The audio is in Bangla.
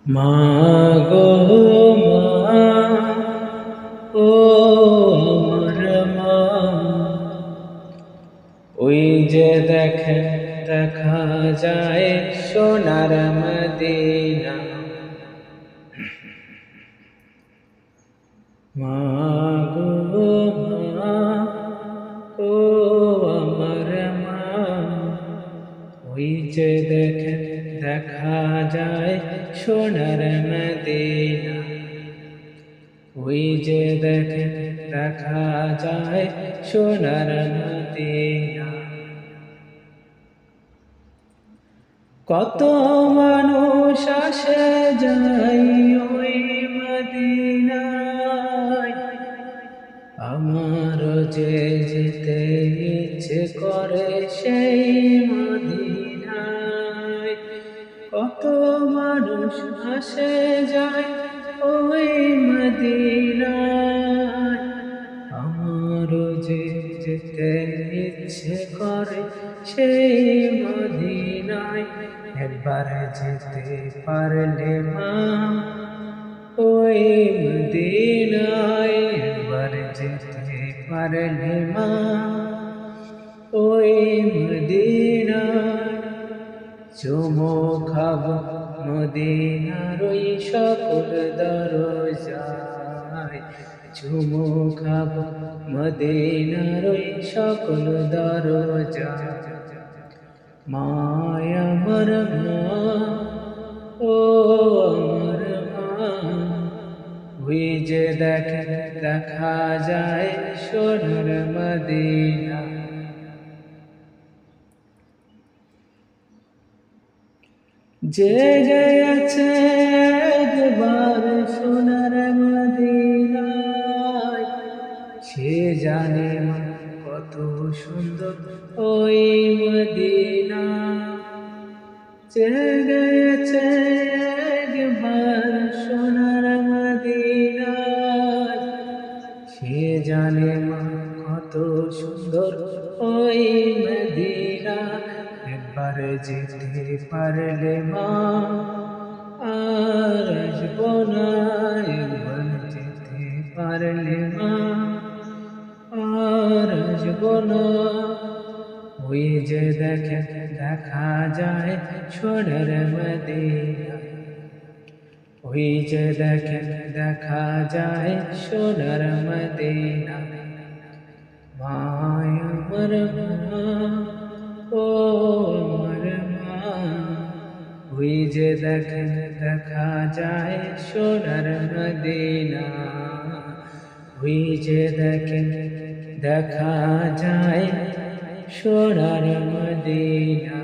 মা গো মা, ও আমার মা, ওই যে দেখেন দেখা যায় সোনার মদিনা। মা গো মা, ও আমার মা, ওই যে দেখেন দেখা যায় সোনার মদিনা। ওই যে দেখেন দেখা যায় সোনার মদিনা। কত মানুষ আসে যায় ওই মদিনায়, আমার যে যেতে ইচ্ছে করে সেই মদিনায়। কত মানুষ আসে যায় ওই মদিনায়, আমার যে যেতে ইচ্ছে করে সেই মদিনায়। একবার যেতে পারলে মা ওই মদিনায়, একবার যেতে পারলে মা ওই মদিনায়। চুমো খাবো মদিনার ওই সকল দরজায়, চুমো খাবো মদিনার ওই সকল দরজায়। মায় আমার মা, ও আমার মা, ওই যে দেখেন দেখা যায় সোনার মদিনা। যে গেছে একবার সোনার মদিনায়, সে জানে মা কত সুন্দর ওই মদিনা। যে গেছে একবার সোনার মদিনায়, সে জানে মা কত সুন্দর ওই মদিনা। একবার যেতে পারলে মা আর আসবো না, একবার যেতে পারলে মা আর আসবো না। ওই যে দেখে দেখা যায় সোনার মদিনা, ওই যে দেখে দেখা যায় সোনার মদিনা। মায় আমার মা, ও আমার মা, ওই যে দেখে দেখা যায় সোনার মদিনা। ওই যে দেখে দেখা যায় সোনার মদিনা।